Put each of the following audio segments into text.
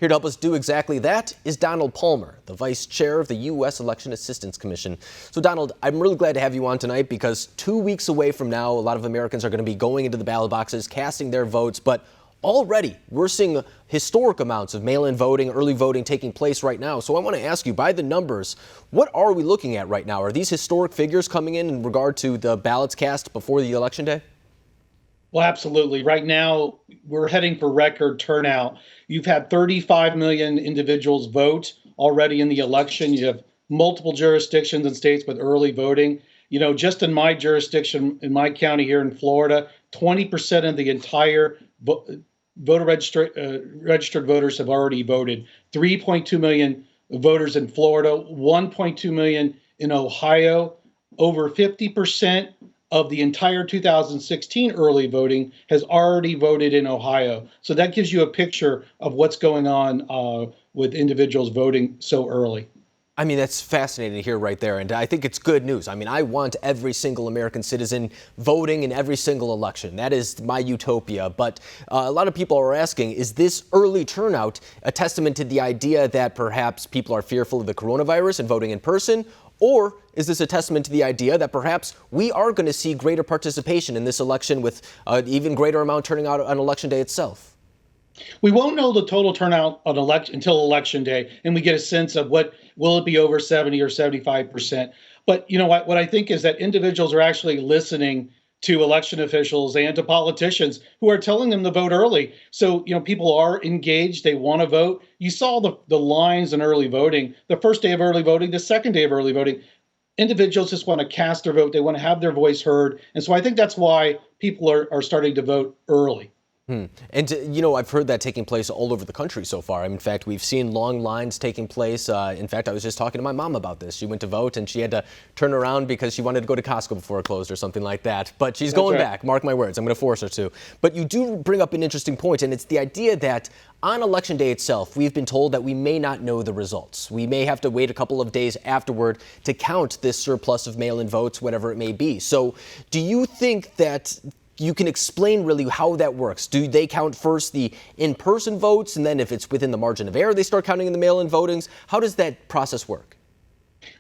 Here to help us do exactly that is Donald Palmer, the vice chair of the U.S. Election Assistance Commission. So Donald, I'm really glad to have you on tonight because 2 weeks away from now, a lot of Americans are going to be going into the ballot boxes, casting their votes, but already we're seeing historic amounts of mail-in voting, early voting taking place right now. So I want to ask you, by the numbers, what are we looking at right now? Are these historic figures coming in regard to the ballots cast before the election day? Well, absolutely. Right now, we're heading for record turnout. You've had 35 million individuals vote already in the election. You have multiple jurisdictions and states with early voting. You know, just in my jurisdiction, in my county here in Florida, 20% of the entire registered voters have already voted. 3.2 million voters in Florida, 1.2 million in Ohio, over 50% of the entire 2016 early voting has already voted in Ohio. So that gives you a picture of what's going on with individuals voting so early. I mean, that's fascinating to hear right there, and I think it's good news. I mean, I want every single American citizen voting in every single election. That is my utopia, but a lot of people are asking, is this early turnout a testament to the idea that perhaps people are fearful of the coronavirus and voting in person, or is this a testament to the idea that perhaps we are going to see greater participation in this election with even greater amount turning out on Election Day itself? We won't know the total turnout on until Election Day, and we get a sense of will it be over 70 or 75%. But you know what I think is that individuals are actually listening to election officials and to politicians who are telling them to vote early. So, you know, people are engaged. They want to vote. You saw the lines in early voting, the first day of early voting, the second day of early voting. Individuals just want to cast their vote. They want to have their voice heard. And so I think that's why people are starting to vote early. And, you know, I've heard that taking place all over the country so far. In fact, we've seen long lines taking place. In fact, I was just talking to my mom about this. She went to vote and she had to turn around because she wanted to go to Costco before it closed or something like that. But she's going back. Mark my words. I'm going to force her to. But you do bring up an interesting point, and it's the idea that on Election Day itself, we've been told that we may not know the results. We may have to wait a couple of days afterward to count this surplus of mail-in votes, whatever it may be. So do you think that you can explain really how that works? Do they count first the in-person votes, and then if it's within the margin of error, they start counting in the mail-in votings? How does that process work?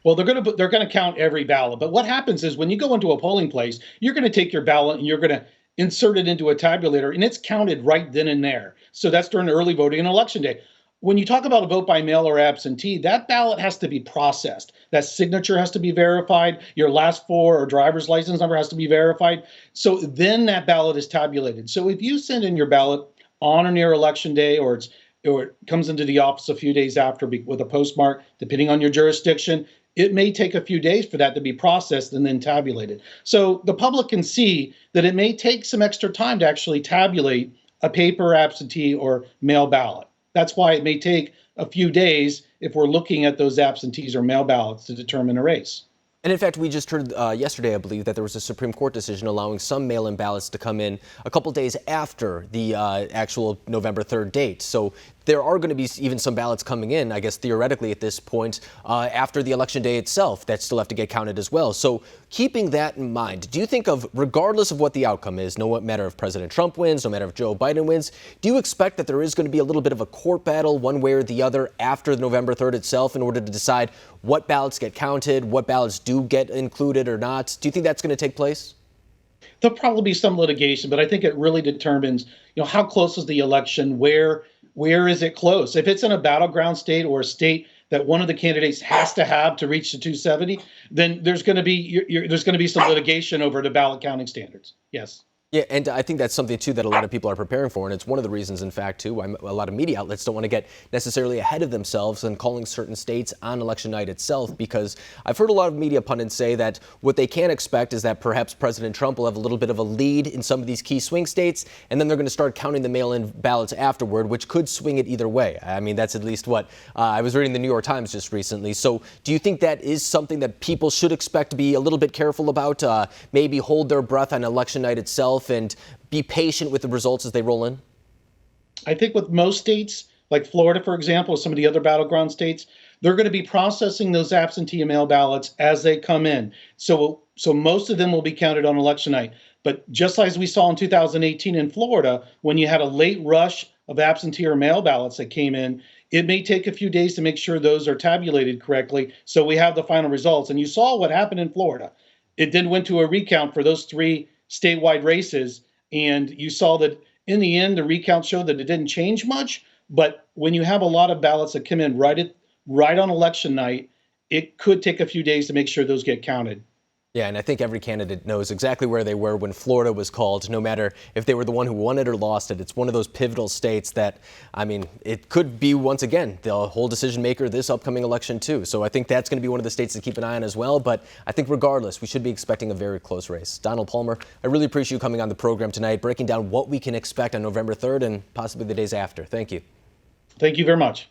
Well, they're going to count every ballot. But what happens is when you go into a polling place, you're going to take your ballot and you're going to insert it into a tabulator, and it's counted right then and there. So that's during early voting and Election Day. When you talk about a vote by mail or absentee, that ballot has to be processed. That signature has to be verified. Your last four or driver's license number has to be verified. So then that ballot is tabulated. So if you send in your ballot on or near Election Day, or it comes into the office a few days after with a postmark, depending on your jurisdiction, it may take a few days for that to be processed and then tabulated. So the public can see that it may take some extra time to actually tabulate a paper absentee or mail ballot. That's why it may take a few days if we're looking at those absentees or mail ballots to determine a race. And in fact, we just heard yesterday, I believe, that there was a Supreme Court decision allowing some mail-in ballots to come in a couple days after the actual November 3rd date. So there are going to be even some ballots coming in, I guess, theoretically at this point, after the election day itself that still have to get counted as well. So keeping that in mind, do you think of, regardless of what the outcome is, no matter if President Trump wins, no matter if Joe Biden wins, do you expect that there is going to be a little bit of a court battle one way or the other after November 3rd itself in order to decide what ballots get counted, what ballots do get included or not? Do you think that's going to take place? There'll probably be some litigation, but I think it really determines, you know, how close is the election, where is it close? If it's in a battleground state or a state that one of the candidates has to have to reach the 270, then there's going to be some litigation over the ballot counting standards. Yes. Yeah, and I think that's something, too, that a lot of people are preparing for, and it's one of the reasons, in fact, too, why a lot of media outlets don't want to get necessarily ahead of themselves and calling certain states on election night itself, because I've heard a lot of media pundits say that what they can expect is that perhaps President Trump will have a little bit of a lead in some of these key swing states, and then they're going to start counting the mail-in ballots afterward, which could swing it either way. I mean, that's at least what I was reading the New York Times just recently. So do you think that is something that people should expect to be a little bit careful about, maybe hold their breath on election night itself and be patient with the results as they roll in? I think with most states, like Florida, for example, or some of the other battleground states, they're going to be processing those absentee and mail ballots as they come in. So most of them will be counted on election night. But just as we saw in 2018 in Florida, when you had a late rush of absentee or mail ballots that came in, it may take a few days to make sure those are tabulated correctly so we have the final results. And you saw what happened in Florida. It then went to a recount for those 3 statewide races, and you saw that in the end, the recount showed that it didn't change much. But when you have a lot of ballots that come in right on election night, it could take a few days to make sure those get counted. Yeah, and I think every candidate knows exactly where they were when Florida was called, no matter if they were the one who won it or lost it. It's one of those pivotal states that, I mean, it could be, once again, the whole decision maker this upcoming election, too. So I think that's going to be one of the states to keep an eye on as well. But I think regardless, we should be expecting a very close race. Donald Palmer, I really appreciate you coming on the program tonight, breaking down what we can expect on November 3rd and possibly the days after. Thank you. Thank you very much.